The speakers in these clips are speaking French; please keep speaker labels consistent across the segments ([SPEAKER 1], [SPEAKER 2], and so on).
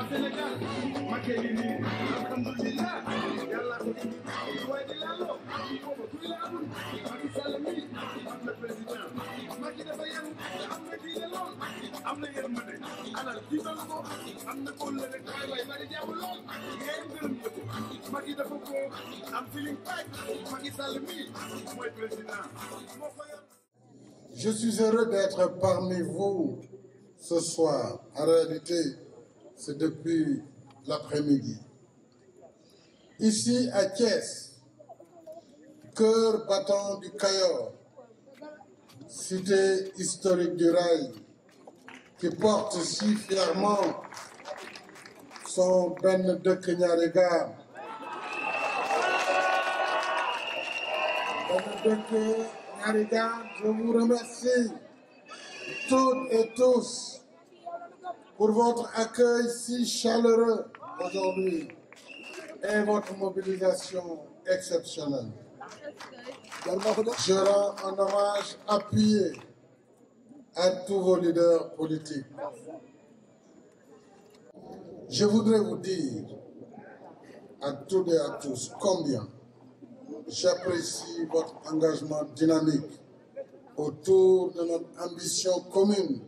[SPEAKER 1] Sénégal, Macky ngi nii alhamdulilah yàlla ko indi waaye di laaloo boobu kuy la amul Macky Sall mi am na président Macky dafa yem am na diine lool am na yërmande alal jiital ko am na kóllëre waay bari jàmm lool ngeen gërëm ko Macky dafa ko am feeling fight Macky Sall mi mooy président moo ko yor.
[SPEAKER 2] Je suis heureux d'être parmi vous ce soir. En réalité, c'est depuis l'après-midi. Ici à Thiès, cœur battant du Cayor, cité historique du rail, qui porte si fièrement son benn dëkk ñaari gaar. Benn dëkk ñaari gaar, je vous remercie toutes et tous pour votre accueil si chaleureux aujourd'hui et votre mobilisation exceptionnelle. Je rends un hommage appuyé à tous vos leaders politiques. Je voudrais vous dire à toutes et à tous combien j'apprécie votre engagement dynamique autour de notre ambition commune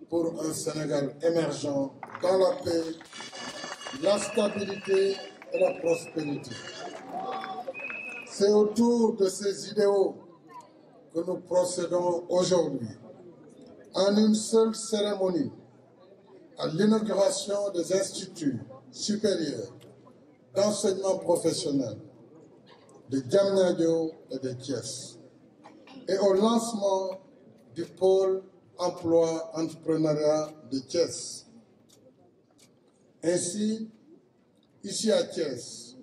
[SPEAKER 2] pour un Sénégal émergent dans la paix, la stabilité et la prospérité. C'est autour de ces idéaux que nous procédons aujourd'hui en une seule cérémonie à l'inauguration des instituts supérieurs d'enseignement professionnel de Diamniadio et de Thiès et au lancement du pôle emploi entrepreneuriat de Thiès. Ainsi, ici à Thiès,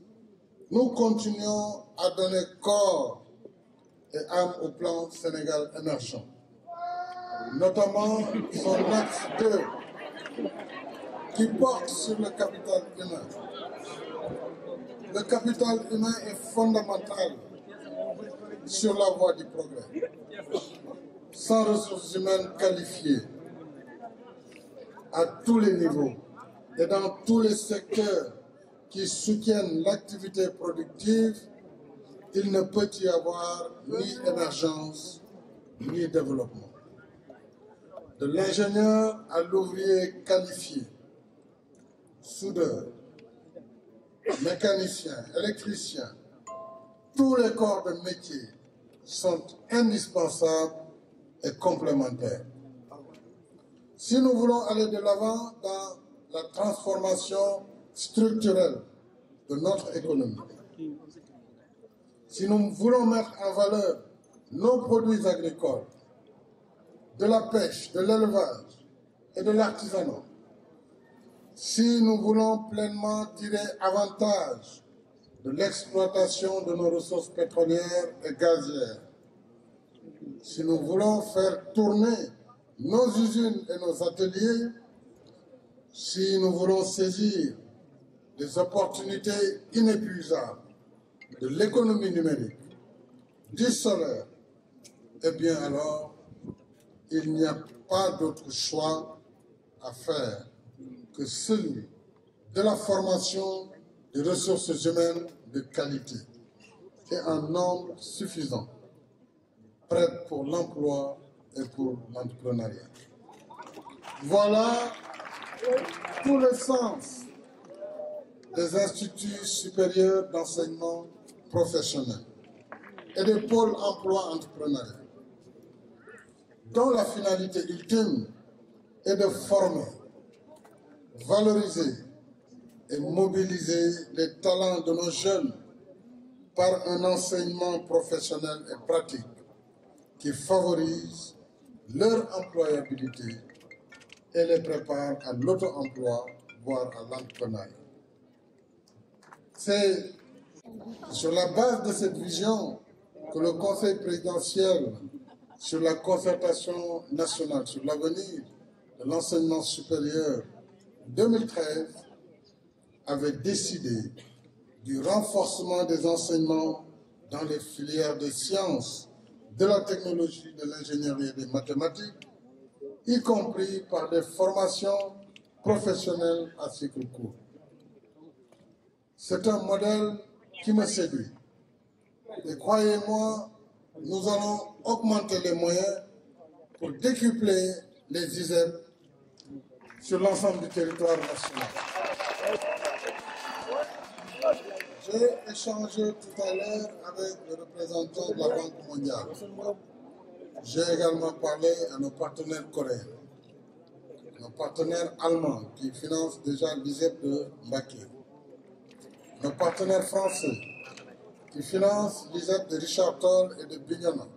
[SPEAKER 2] nous continuons à donner corps et âme au plan Sénégal émergent, notamment son axe 2 qui porte sur le capital humain. Le capital humain est fondamental sur la voie du progrès. Sans ressources humaines qualifiées à tous les niveaux et dans tous les secteurs qui soutiennent l'activité productive, il ne peut y avoir ni émergence ni développement. De l'ingénieur à l'ouvrier qualifié, soudeur, mécanicien, électricien, tous les corps de métier sont indispensables et complémentaires. Si nous voulons aller de l'avant dans la transformation structurelle de notre économie, si nous voulons mettre en valeur nos produits agricoles, de la pêche, de l'élevage et de l'artisanat, si nous voulons pleinement tirer avantage de l'exploitation de nos ressources pétrolières et gazières, si nous voulons faire tourner nos usines et nos ateliers, si nous voulons saisir des opportunités inépuisables de l'économie numérique, du solaire, eh bien alors, il n'y a pas d'autre choix à faire que celui de la formation de ressources humaines de qualité et en nombre suffisant, prêtes pour l'emploi et pour l'entrepreneuriat. Voilà tout le sens des instituts supérieurs d'enseignement professionnel et des pôles emploi entrepreneurial, dont la finalité ultime est de former, valoriser et mobiliser les talents de nos jeunes par un enseignement professionnel et pratique qui favorise leur employabilité et les prépare à l'auto-emploi, voire à l'entrepreneuriat. C'est sur la base de cette vision que le Conseil présidentiel sur la concertation nationale sur l'avenir de l'enseignement supérieur 2013 avait décidé du renforcement des enseignements dans les filières des sciences, de la technologie, de l'ingénierie et des mathématiques, y compris par des formations professionnelles à cycle court. C'est un modèle qui me séduit. Et croyez-moi, nous allons augmenter les moyens pour décupler les ISEP sur l'ensemble du territoire national. J'ai échangé tout à l'heure avec le représentant de la Banque mondiale. J'ai également parlé à nos partenaires coréens, nos partenaires allemands qui financent déjà l'ISEP de Mbacké, nos partenaires français qui financent l'ISEP de Richard Toll et de Bignona,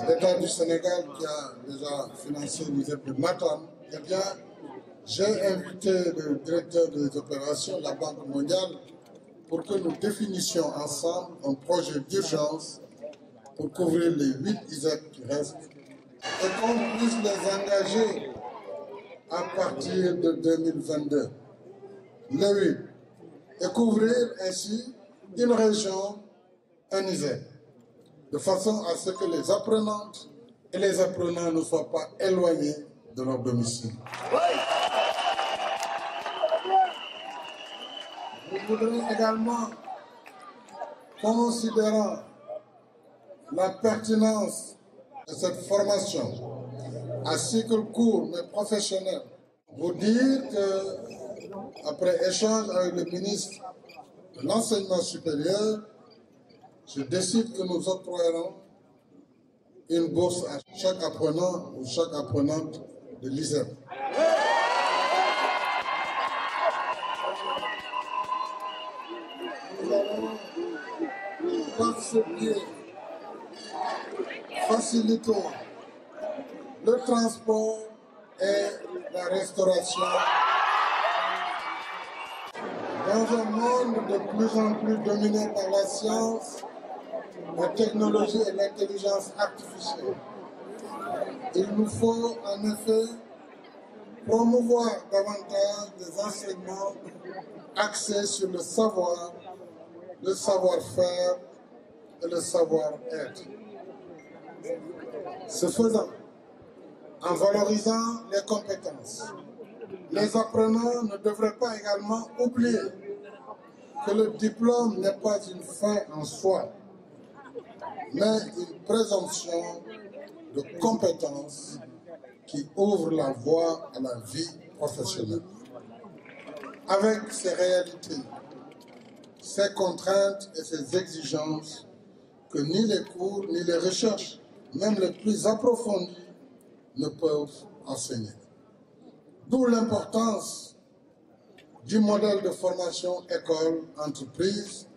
[SPEAKER 2] l'État du Sénégal qui a déjà financé l'ISEP de Matam. Eh bien, j'ai invité le directeur des opérations de la Banque mondiale pour que nous définissions ensemble un projet d'urgence pour couvrir les 8 ISEP qui restent et qu'on puisse les engager à partir de 2022, les 8, et couvrir ainsi une région, un ISEP, de façon à ce que les apprenantes et les apprenants ne soient pas éloignés de leur domicile. Je voudrais également, considérant la pertinence de cette formation à cycle court mais professionnel, vous dire que, après échange avec le ministre de l'Enseignement supérieur, je décide que nous octroyerons une bourse à chaque apprenant ou chaque apprenante de l'ISEP. Nous allons, par ce biais, faciliter le transport et la restauration dans un monde de plus en plus dominé par la science, la technologie et l'intelligence artificielle. Il nous faut en effet promouvoir davantage des enseignements axés sur le savoir, le savoir-faire et le savoir-être. Ce faisant, en valorisant les compétences, les apprenants ne devraient pas également oublier que le diplôme n'est pas une fin en soi, mais une présomption de compétences qui ouvre la voie à la vie professionnelle. Avec ces réalités, ces contraintes et ces exigences que ni les cours ni les recherches, même les plus approfondies, ne peuvent enseigner. D'où l'importance du modèle de formation école-entreprise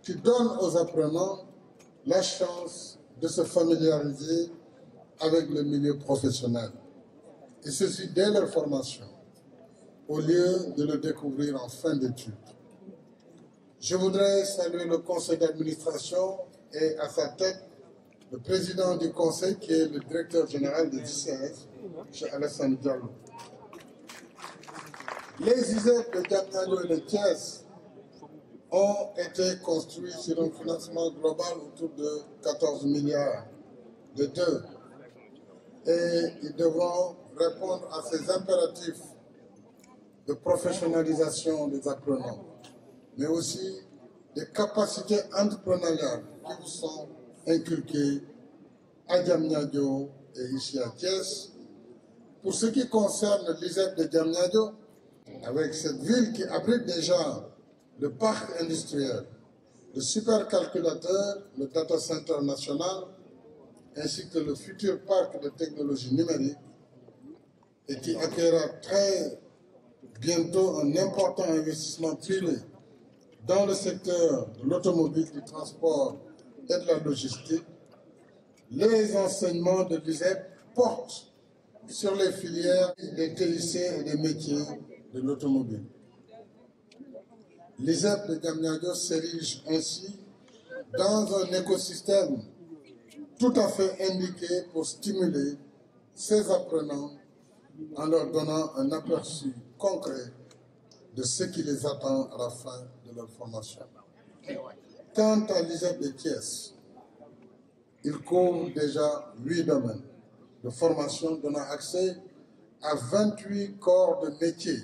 [SPEAKER 2] qui donne aux apprenants la chance de se familiariser avec le milieu professionnel. Et ceci dès leur formation, au lieu de le découvrir en fin d'études. Je voudrais saluer le conseil d'administration et à sa tête le président du conseil qui est le directeur général des ICS, M. Alassane Diallo. Les ISEP de Diamniadio et de Thiès ont été construits sur un financement global autour de 14 milliards de $. Et ils devront répondre à ces impératifs de professionnalisation des apprenants, mais aussi des capacités entrepreneuriales qui vous sont inculquées à Diamniadio et ici à Thiès. Pour ce qui concerne l'ISEP de Diamniadio, avec cette ville qui abrite déjà le parc industriel, le supercalculateur, le data center national, ainsi que le futur parc de technologie numérique, et qui accueillera très bientôt un important investissement privé dans le secteur de l'automobile, du transport et de la logistique. Les enseignements de l'ISEP portent sur les filières des TIC et des métiers de l'automobile. L'ISEP de Diamniadio s'érige ainsi dans un écosystème tout à fait indiqué pour stimuler ces apprenants en leur donnant un aperçu concret de ce qui les attend à la fin de leur formation. Quant à l'ISEP de Thiès, il couvre déjà 8 domaines de formation donnant accès à 28 corps de métiers,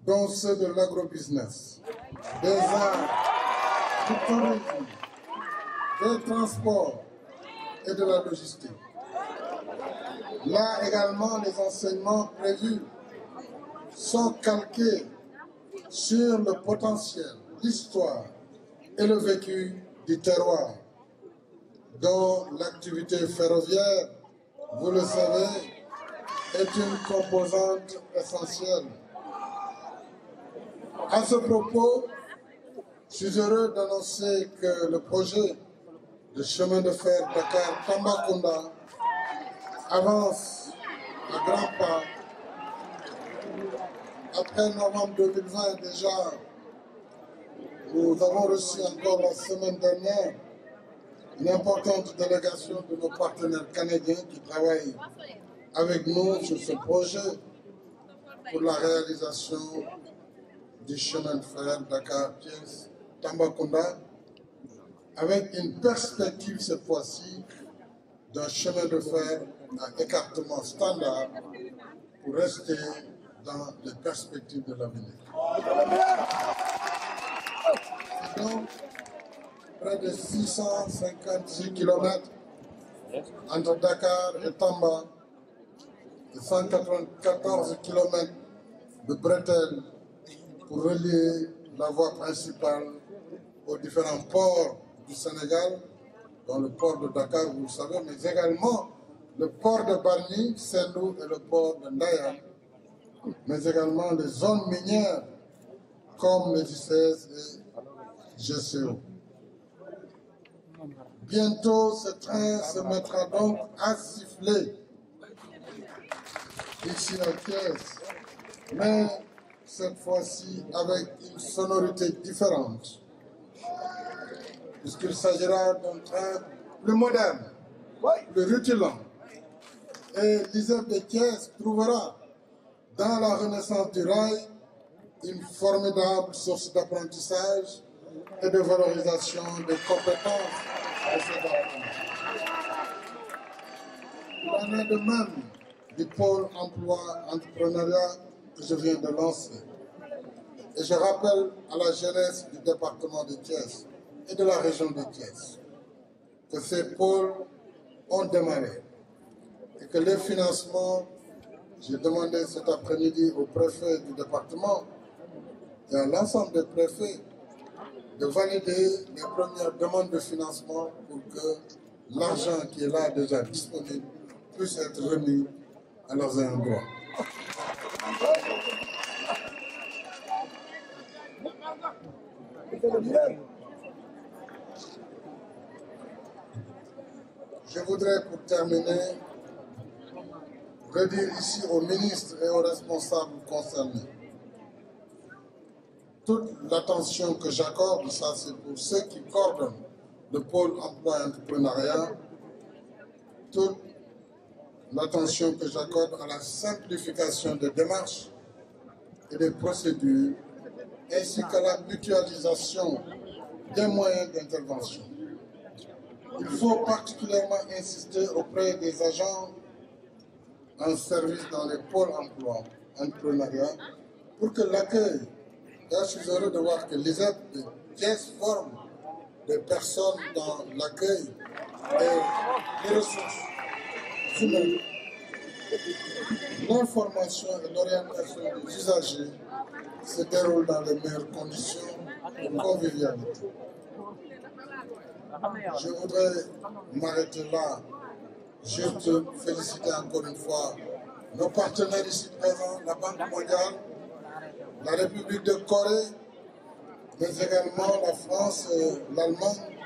[SPEAKER 2] dont ceux de l'agrobusiness, des arts, du tourisme, des transports et de la logistique. Là également, les enseignements prévus sont calqués sur le potentiel, l'histoire et le vécu du terroir, dont l'activité ferroviaire, vous le savez, est une composante essentielle. À ce propos, je suis heureux d'annoncer que le projet de chemin de fer Dakar-Tambacounda avance à grands pas. Après novembre 2020, déjà, nous avons reçu encore la semaine dernière une importante délégation de nos partenaires canadiens qui travaillent avec nous sur ce projet pour la réalisation du chemin de fer Dakar-Thiès-Tambacounda, avec une perspective cette fois-ci d'un chemin de fer à écartement standard pour rester dans les perspectives de l'avenir. Et donc, près de 656 km entre Dakar et Tamba et 194 km de bretelles pour relier la voie principale aux différents ports du Sénégal, dans le port de Dakar, vous le savez, mais également le port de Bargny, Sendou et le port de Ndaya, mais également les zones minières comme les ICS et GCO. Bientôt, ce train se mettra donc à siffler ici à Thiès, mais cette fois-ci avec une sonorité différente, puisqu'il s'agira d'un train plus moderne, plus rutilant. Et l'ISEP de Thiès trouvera dans la renaissance du rail une formidable source d'apprentissage et de valorisation des compétences de ces apprenants. Il en est de même du pôle emploi-entrepreneuriat que je viens de lancer. Et je rappelle à la jeunesse du département de Thiès et de la région de Thiès que ces pôles ont démarré et que les financements, j'ai demandé cet après-midi au préfet du département et à l'ensemble des préfets de valider les premières demandes de financement pour que l'argent qui est là déjà disponible puisse être remis à leurs ayants droit. Je voudrais, pour terminer, redire ici aux ministres et aux responsables concernés toute l'attention que j'accorde, ça c'est pour ceux qui coordonnent le pôle emploi et entrepreneuriat, toute l'attention que j'accorde à la simplification des démarches et des procédures, ainsi qu'à la mutualisation des moyens d'intervention. Il faut particulièrement insister auprès des agents en service dans les pôles emploi et entrepreneuriat pour que l'accueil, là je suis heureux de voir que l'ISEP de Thiès forme des personnes dans l'accueil et les ressources humaines, l'information et l'orientation des usagers se déroulent dans les meilleures conditions de convivialité. Je voudrais m'arrêter là, juste féliciter encore une fois nos partenaires ici présents, la Banque mondiale, la République de Corée, mais également la France et l'Allemagne,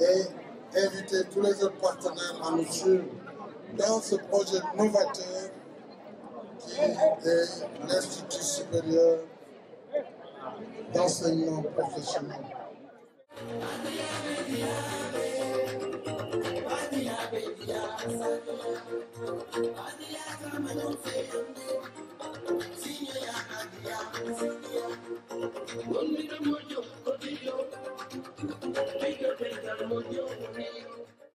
[SPEAKER 2] et inviter tous les autres partenaires à nous suivre dans ce projet novateur qui est l'Institut supérieur d'enseignement professionnel.
[SPEAKER 1] Badia, badia, badia,